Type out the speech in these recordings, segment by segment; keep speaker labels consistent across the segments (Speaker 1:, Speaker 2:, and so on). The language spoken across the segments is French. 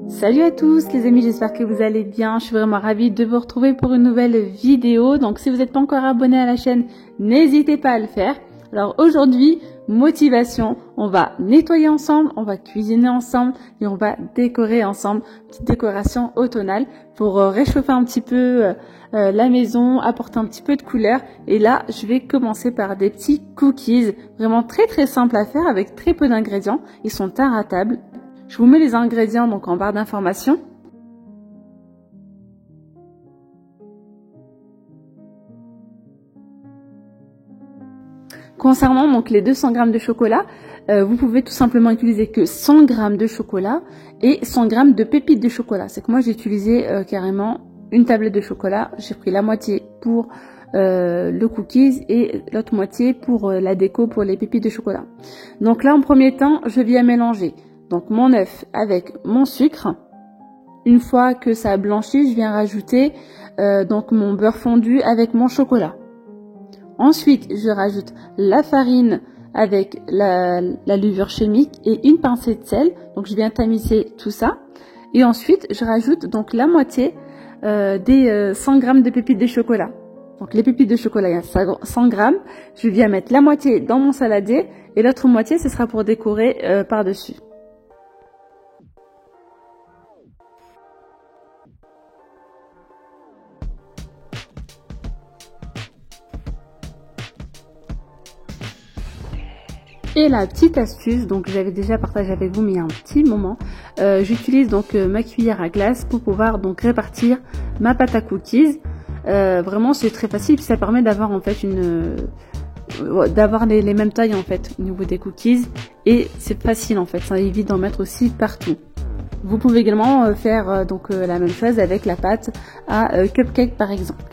Speaker 1: Salut à tous les amis, j'espère que vous allez bien. Je suis vraiment ravie de vous retrouver pour une nouvelle vidéo. Donc si vous n'êtes pas encore abonné à la chaîne, n'hésitez pas à le faire. Alors aujourd'hui, motivation, on va nettoyer ensemble, on va cuisiner ensemble et on va décorer ensemble. Petite décoration automnale pour réchauffer un petit peu la maison, apporter un petit peu de couleur. Et là, je vais commencer par des petits cookies, vraiment très simples à faire avec très peu d'ingrédients. Ils sont inratables. Je vous mets les ingrédients donc en barre d'informations. Concernant donc les 200 g de chocolat, vous pouvez tout simplement utiliser que 100 g de chocolat et 100 g de pépites de chocolat. C'est que moi j'ai utilisé carrément une tablette de chocolat. J'ai pris la moitié pour le cookies et l'autre moitié pour la déco pour les pépites de chocolat. Donc là en premier temps, je viens mélanger donc mon œuf avec mon sucre. Une fois que ça a blanchi, je viens rajouter donc mon beurre fondu avec mon chocolat. Ensuite, je rajoute la farine avec la levure chimique et une pincée de sel. Donc, je viens tamiser tout ça. Et ensuite, je rajoute donc la moitié des 100 g de pépites de chocolat. Donc, les pépites de chocolat, il y a 100 g. Je viens mettre la moitié dans mon saladier et l'autre moitié, ce sera pour décorer par-dessus. Et la petite astuce, donc j'avais déjà partagé avec vous mais il y a un petit moment, j'utilise donc ma cuillère à glace pour pouvoir donc répartir ma pâte à cookies. Vraiment c'est très facile, puis ça permet d'avoir en fait d'avoir les mêmes tailles en fait au niveau des cookies et c'est facile en fait, ça évite d'en mettre aussi partout. Vous pouvez également faire donc la même chose avec la pâte à cupcake par exemple.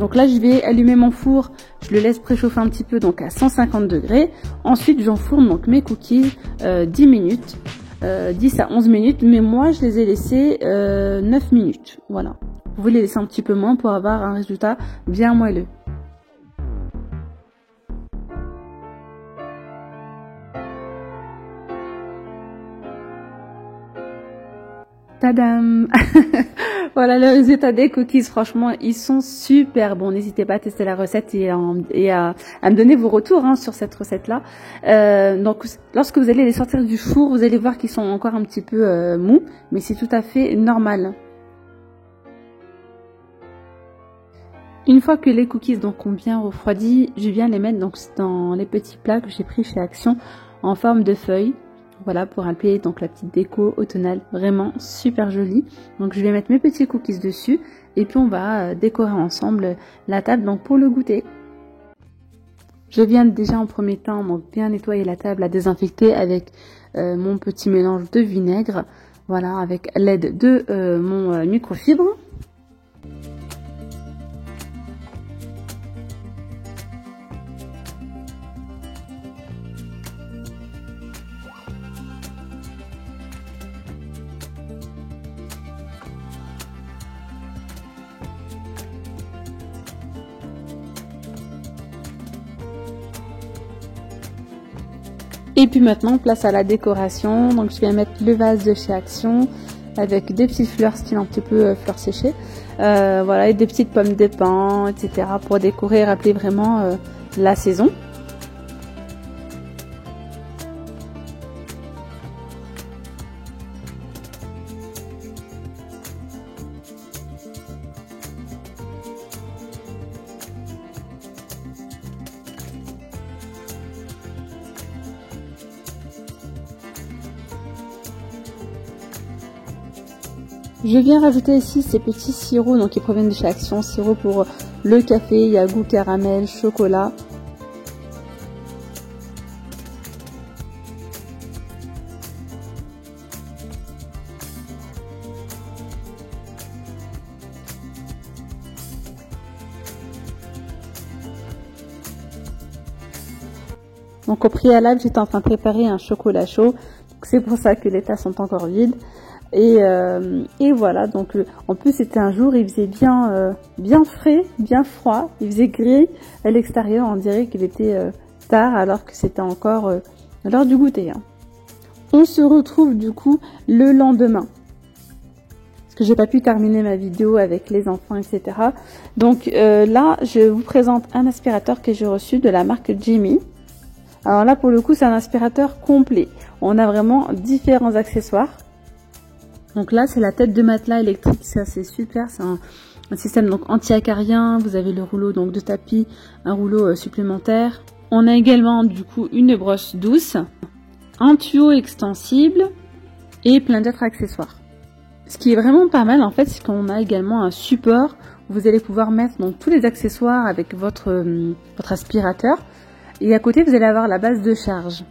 Speaker 1: Donc là, je vais allumer mon four, je le laisse préchauffer un petit peu, donc à 150 degrés. Ensuite, j'enfourne donc mes cookies 10 minutes, 10 à 11 minutes, mais moi, je les ai laissés 9 minutes. Voilà. Vous pouvez les laisser un petit peu moins pour avoir un résultat bien moelleux. Tadam. Voilà le résultat des cookies, franchement ils sont super bons. N'hésitez pas à tester la recette et à me donner vos retours sur cette recette là. Donc lorsque vous allez les sortir du four, vous allez voir qu'ils sont encore un petit peu mous, mais c'est tout à fait normal. Une fois que les cookies donc ont bien refroidi, je viens les mettre donc dans les petits plats que j'ai pris chez Action en forme de feuilles. Voilà, pour appeler donc la petite déco automnale, vraiment super jolie. Donc je vais mettre mes petits cookies dessus et puis on va décorer ensemble la table donc pour le goûter. Je viens déjà en premier temps donc bien nettoyer la table, la désinfecter avec mon petit mélange de vinaigre. Voilà, avec l'aide de mon microfibre. Et puis maintenant, place à la décoration. Donc je viens mettre le vase de chez Action avec des petites fleurs, style un petit peu fleurs séchées. Voilà, et des petites pommes de pin, etc. pour décorer et rappeler vraiment la saison. Je viens rajouter ici ces petits sirops donc qui proviennent de chez Action, sirop pour le café, il y a goût caramel, chocolat. Donc au préalable, j'étais en train de préparer un chocolat chaud, c'est pour ça que les tasses sont encore vides. Et voilà, donc en plus c'était un jour, il faisait bien frais, bien froid, il faisait gris à l'extérieur, on dirait qu'il était tard alors que c'était encore l'heure du goûter. On se retrouve du coup le lendemain. que j'ai pas pu terminer ma vidéo avec les enfants, etc. Donc là, je vous présente un aspirateur que j'ai reçu de la marque Jimmy. Alors là, pour le coup, c'est un aspirateur complet. On a vraiment différents accessoires. Donc là, c'est la tête de matelas électrique, ça c'est super, c'est un système donc anti-acarien. Vous avez le rouleau donc de tapis, un rouleau supplémentaire. On a également du coup une brosse douce, un tuyau extensible et plein d'autres accessoires. Ce qui est vraiment pas mal en fait, c'est qu'on a également un support où vous allez pouvoir mettre donc tous les accessoires avec votre aspirateur. Et à côté, vous allez avoir la base de charge.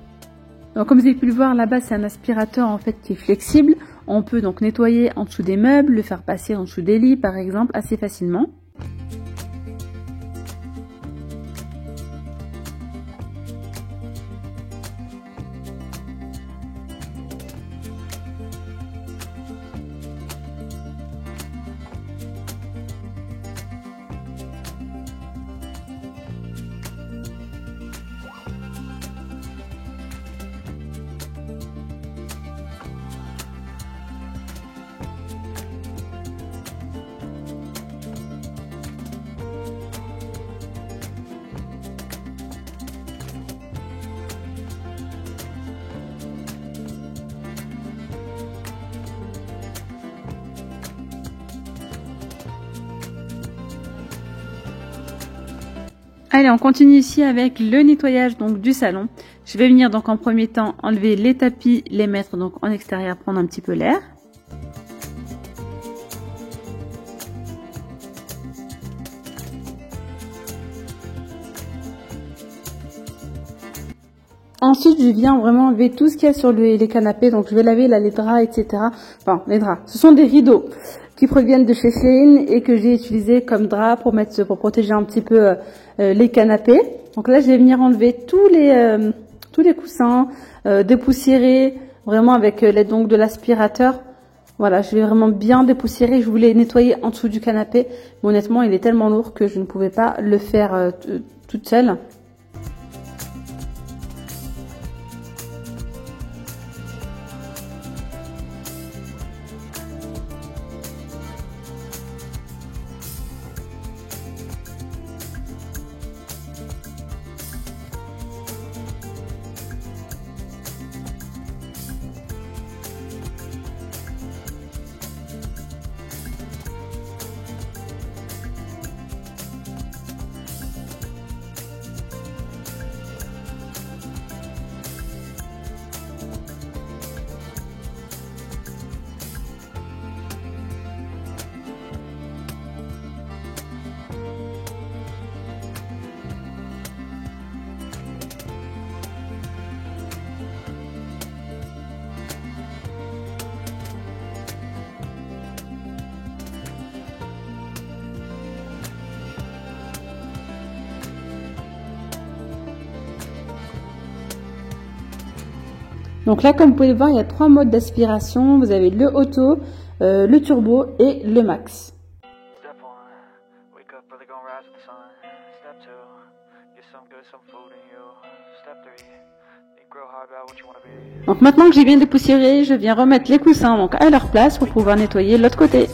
Speaker 1: Donc comme vous avez pu le voir, là-bas, c'est un aspirateur en fait qui est flexible. On peut donc nettoyer en dessous des meubles, le faire passer en dessous des lits par exemple, assez facilement. Allez, on continue ici avec le nettoyage donc du salon. Je vais venir donc en premier temps enlever les tapis, les mettre donc en extérieur, prendre un petit peu l'air. Ensuite, je viens vraiment enlever tout ce qu'il y a sur les canapés. Donc, je vais laver là, les draps, etc. Enfin, les draps. Ce sont des rideaux qui proviennent de chez Shein et que j'ai utilisé comme drap pour protéger un petit peu les canapés. Donc là, je vais venir enlever tous les coussins, dépoussiérer vraiment avec l'aide donc de l'aspirateur. Voilà, je vais vraiment bien dépoussiérer. Je voulais nettoyer en dessous du canapé, mais honnêtement, il est tellement lourd que je ne pouvais pas le faire toute seule. Donc là, comme vous pouvez le voir, il y a 3 modes d'aspiration. Vous avez le auto, le turbo et le max. Donc maintenant que j'ai bien dépoussiéré, je viens remettre les coussins donc à leur place pour pouvoir nettoyer l'autre côté.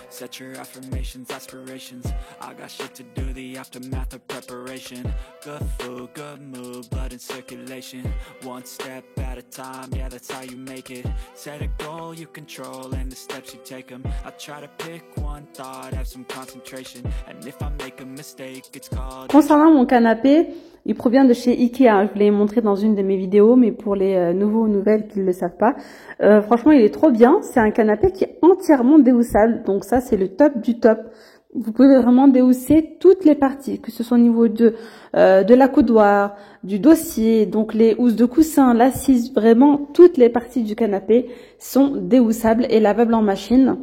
Speaker 2: Set your affirmations, aspirations. I got shit to do, the aftermath of preparation. Good food, good mood, blood in circulation. One step at a time, yeah, that's how you make it. Set a goal you control and the steps you take them. I try to pick one thought, have some concentration. And if I make a mistake, it's called...
Speaker 1: Concernant mon canapé, il provient de chez Ikea. Je vous l'ai montré dans une de mes vidéos, mais pour les nouveaux ou nouvelles qui ne le savent pas. Franchement, il est trop bien. C'est un canapé qui est entièrement déhoussable. Donc ça, c'est le top du top. Vous pouvez vraiment déhousser toutes les parties, que ce soit au niveau de l'accoudoir, du dossier, donc les housses de coussin, l'assise, vraiment toutes les parties du canapé sont déhoussables et lavables en machine.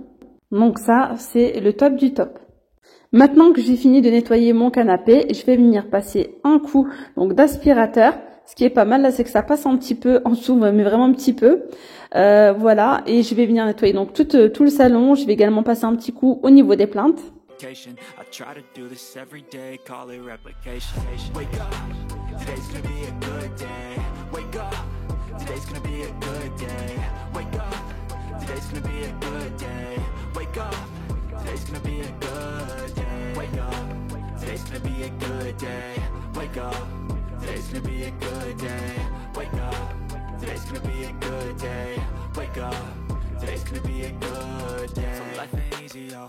Speaker 1: Donc ça, c'est le top du top. Maintenant que j'ai fini de nettoyer mon canapé, je vais venir passer un coup donc d'aspirateur. Ce qui est pas mal là, c'est que ça passe un petit peu en dessous, mais vraiment un petit peu. Voilà, et je vais venir nettoyer donc tout le salon. Je vais également passer un petit coup au niveau des plaintes.
Speaker 2: I try to do this every day, call it replication. Wake up, today's gonna be a good day. Wake up, today's gonna be a good day. Wake up, today's gonna be a good day. Wake up, today's gonna be a good day. Wake up, today's gonna be a good day. Wake up, today's gonna be a good day. Wake up, today's gonna be a good day. Wake up, today's gonna be a good day. So life ain't easy, yo.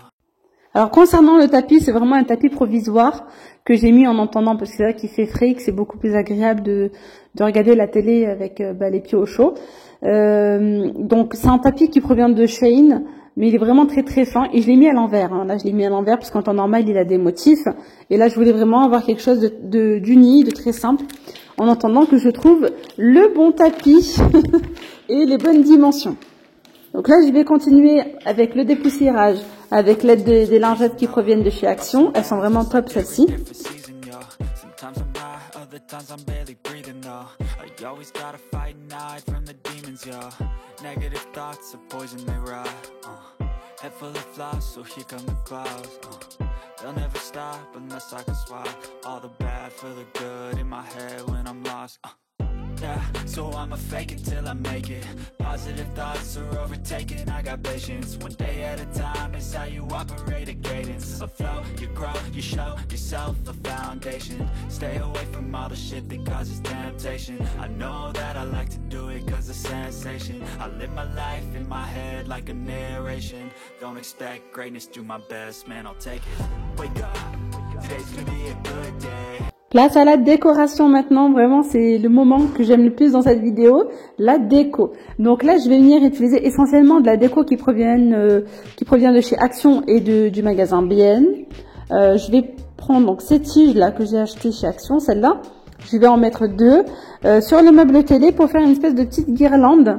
Speaker 1: Alors concernant le tapis, c'est vraiment un tapis provisoire que j'ai mis en entendant parce que c'est vrai qu'il fait frais, que c'est beaucoup plus agréable de regarder la télé avec les pieds au chaud. Donc c'est un tapis qui provient de Shein, mais il est vraiment très très fin et je l'ai mis à l'envers. Hein. Là je l'ai mis à l'envers parce qu'en temps normal il a des motifs et là je voulais vraiment avoir quelque chose d'uni, de très simple, en attendant que je trouve le bon tapis et les bonnes dimensions. Donc là je vais continuer avec le dépoussiérage avec l'aide des lingettes qui proviennent de chez Action. Elles sont vraiment top celles-ci.
Speaker 2: Yeah, so I'ma fake it till I make it. Positive thoughts are overtaken, I got patience. One day at a time is how you operate a cadence. A flow, you grow, you show yourself a foundation. Stay away from all the shit that causes temptation. I know that I like to do it cause of sensation. I live my life in my head like a narration. Don't expect greatness, do my best, man, I'll take it. Wake up, today's gonna be a good day.
Speaker 1: Place à la décoration maintenant, vraiment c'est le moment que j'aime le plus dans cette vidéo, la déco. Donc là je vais venir utiliser essentiellement de la déco qui provient de chez Action et du magasin BN. Je vais prendre donc ces tiges là que j'ai achetées chez Action, celle-là. Je vais en mettre deux sur le meuble télé pour faire une espèce de petite guirlande.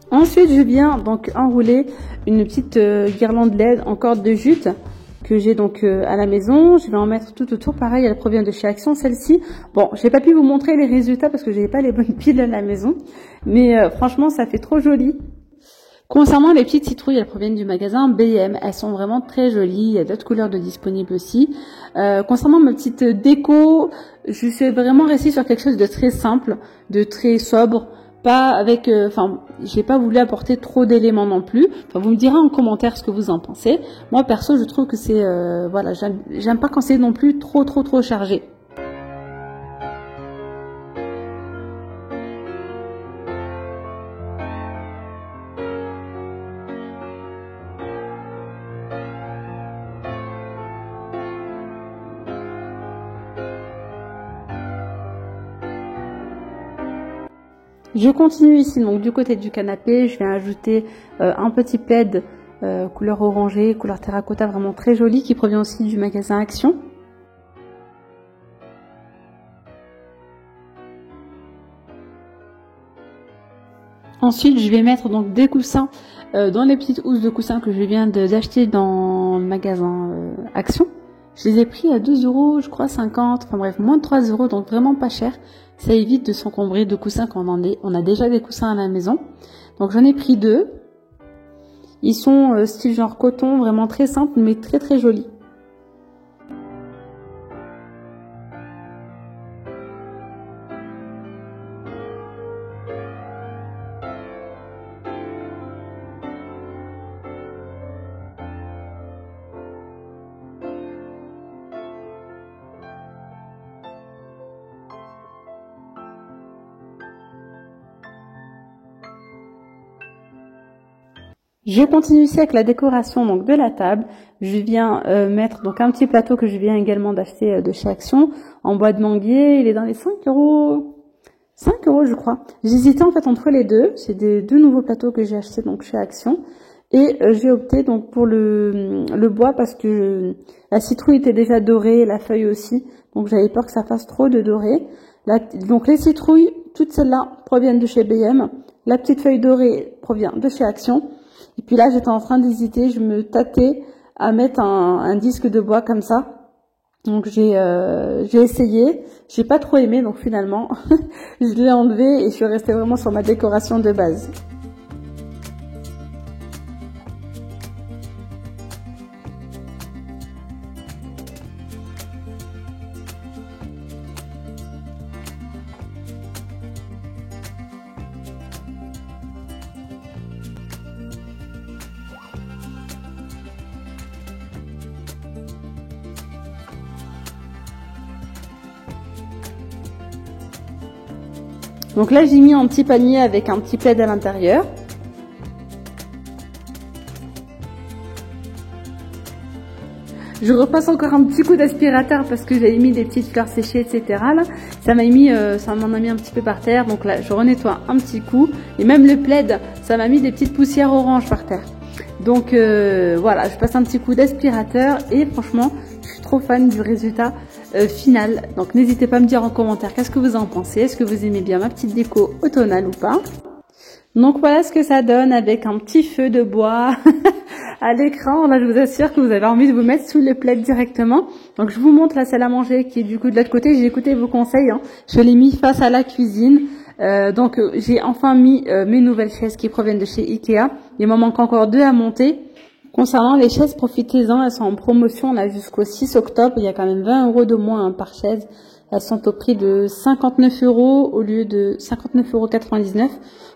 Speaker 1: Ensuite, je viens donc enrouler une petite guirlande LED en corde de jute que j'ai donc à la maison. Je vais en mettre tout autour. Pareil, elle provient de chez Action, celle-ci. Bon, j'ai pas pu vous montrer les résultats parce que j'avais pas les bonnes piles à la maison. Mais franchement, ça fait trop joli. Concernant les petites citrouilles, elles proviennent du magasin BM. Elles sont vraiment très jolies. Il y a d'autres couleurs de disponibles aussi. Concernant ma petite déco, je suis vraiment restée sur quelque chose de très simple, de très sobre. Pas avec, j'ai pas voulu apporter trop d'éléments non plus. Enfin, vous me direz en commentaire ce que vous en pensez. Moi perso, je trouve que c'est, voilà, j'aime pas quand c'est non plus trop chargé. Je continue ici, donc du côté du canapé, je viens ajouter un petit plaid couleur orangée, couleur terracotta, vraiment très joli, qui provient aussi du magasin Action. Ensuite, je vais mettre donc des coussins dans les petites housses de coussins que je viens d'acheter dans le magasin Action. Je les ai pris à 2 €, je crois 50, enfin bref, moins de 3 €, donc vraiment pas cher. Ça évite de s'encombrer de coussins quand on a déjà des coussins à la maison. Donc j'en ai pris 2. Ils sont style genre coton, vraiment très simples, mais très jolis. Je continue ici avec la décoration donc de la table. Je viens mettre donc un petit plateau que je viens également d'acheter de chez Action en bois de manguier. Il est dans les 5 €. 5 € je crois. J'hésitais en fait entre les deux. C'est deux nouveaux plateaux que j'ai achetés donc chez Action. Et j'ai opté donc pour le bois parce que la citrouille était déjà dorée, la feuille aussi. Donc j'avais peur que ça fasse trop de doré. Donc les citrouilles, toutes celles-là proviennent de chez B&M. La petite feuille dorée provient de chez Action. Et puis là, j'étais en train d'hésiter, je me tâtais à mettre un disque de bois comme ça. Donc j'ai essayé, j'ai pas trop aimé, donc finalement je l'ai enlevé et je suis restée vraiment sur ma décoration de base. Donc là, j'ai mis un petit panier avec un petit plaid à l'intérieur. Je repasse encore un petit coup d'aspirateur parce que j'avais mis des petites fleurs séchées, etc. Là, ça m'en a mis un petit peu par terre. Donc là, je renettoie un petit coup. Et même le plaid, ça m'a mis des petites poussières oranges par terre. Donc voilà, je passe un petit coup d'aspirateur et franchement, je suis trop fan du résultat final. Donc n'hésitez pas à me dire en commentaire qu'est-ce que vous en pensez. Est-ce que vous aimez bien ma petite déco automnale ou pas? Donc voilà ce que ça donne avec un petit feu de bois à l'écran. Là, je vous assure que vous avez envie de vous mettre sous le plaid directement. Donc je vous montre la salle à manger qui est du coup de l'autre côté. J'ai écouté vos conseils. Hein. Je l'ai mis face à la cuisine. Donc j'ai enfin mis mes nouvelles chaises qui proviennent de chez Ikea. Il m'en manque encore 2 à monter. Concernant les chaises, profitez-en, elles sont en promotion là jusqu'au 6 octobre. Il y a quand même 20 € de moins hein, par chaise. Elles sont au prix de 59 € au lieu de 59,99 €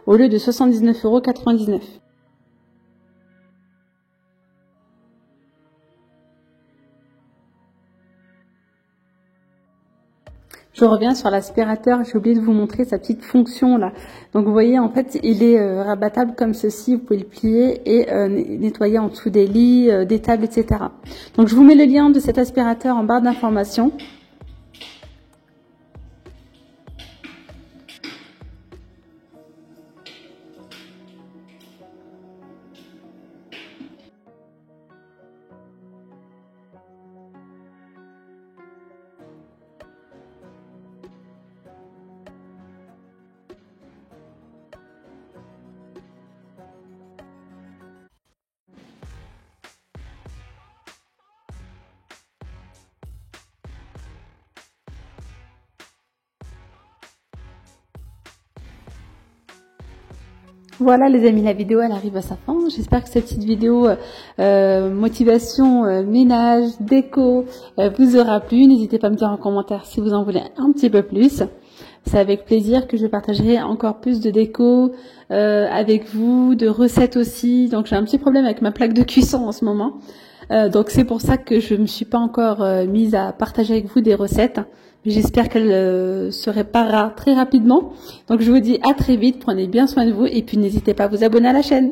Speaker 1: au lieu de 79,99 €. Je reviens sur l'aspirateur, j'ai oublié de vous montrer sa petite fonction là. Donc vous voyez en fait il est rabattable comme ceci, vous pouvez le plier et nettoyer en dessous des lits, des tables, etc. Donc je vous mets le lien de cet aspirateur en barre d'information. Voilà les amis, la vidéo elle arrive à sa fin. J'espère que cette petite vidéo motivation, ménage, déco vous aura plu. N'hésitez pas à me dire en commentaire si vous en voulez un petit peu plus. C'est avec plaisir que je partagerai encore plus de déco avec vous, de recettes aussi. Donc j'ai un petit problème avec ma plaque de cuisson en ce moment. Donc c'est pour ça que je ne me suis pas encore mise à partager avec vous des recettes. J'espère qu'elle se réparera très rapidement. Donc je vous dis à très vite, prenez bien soin de vous et puis n'hésitez pas à vous abonner à la chaîne.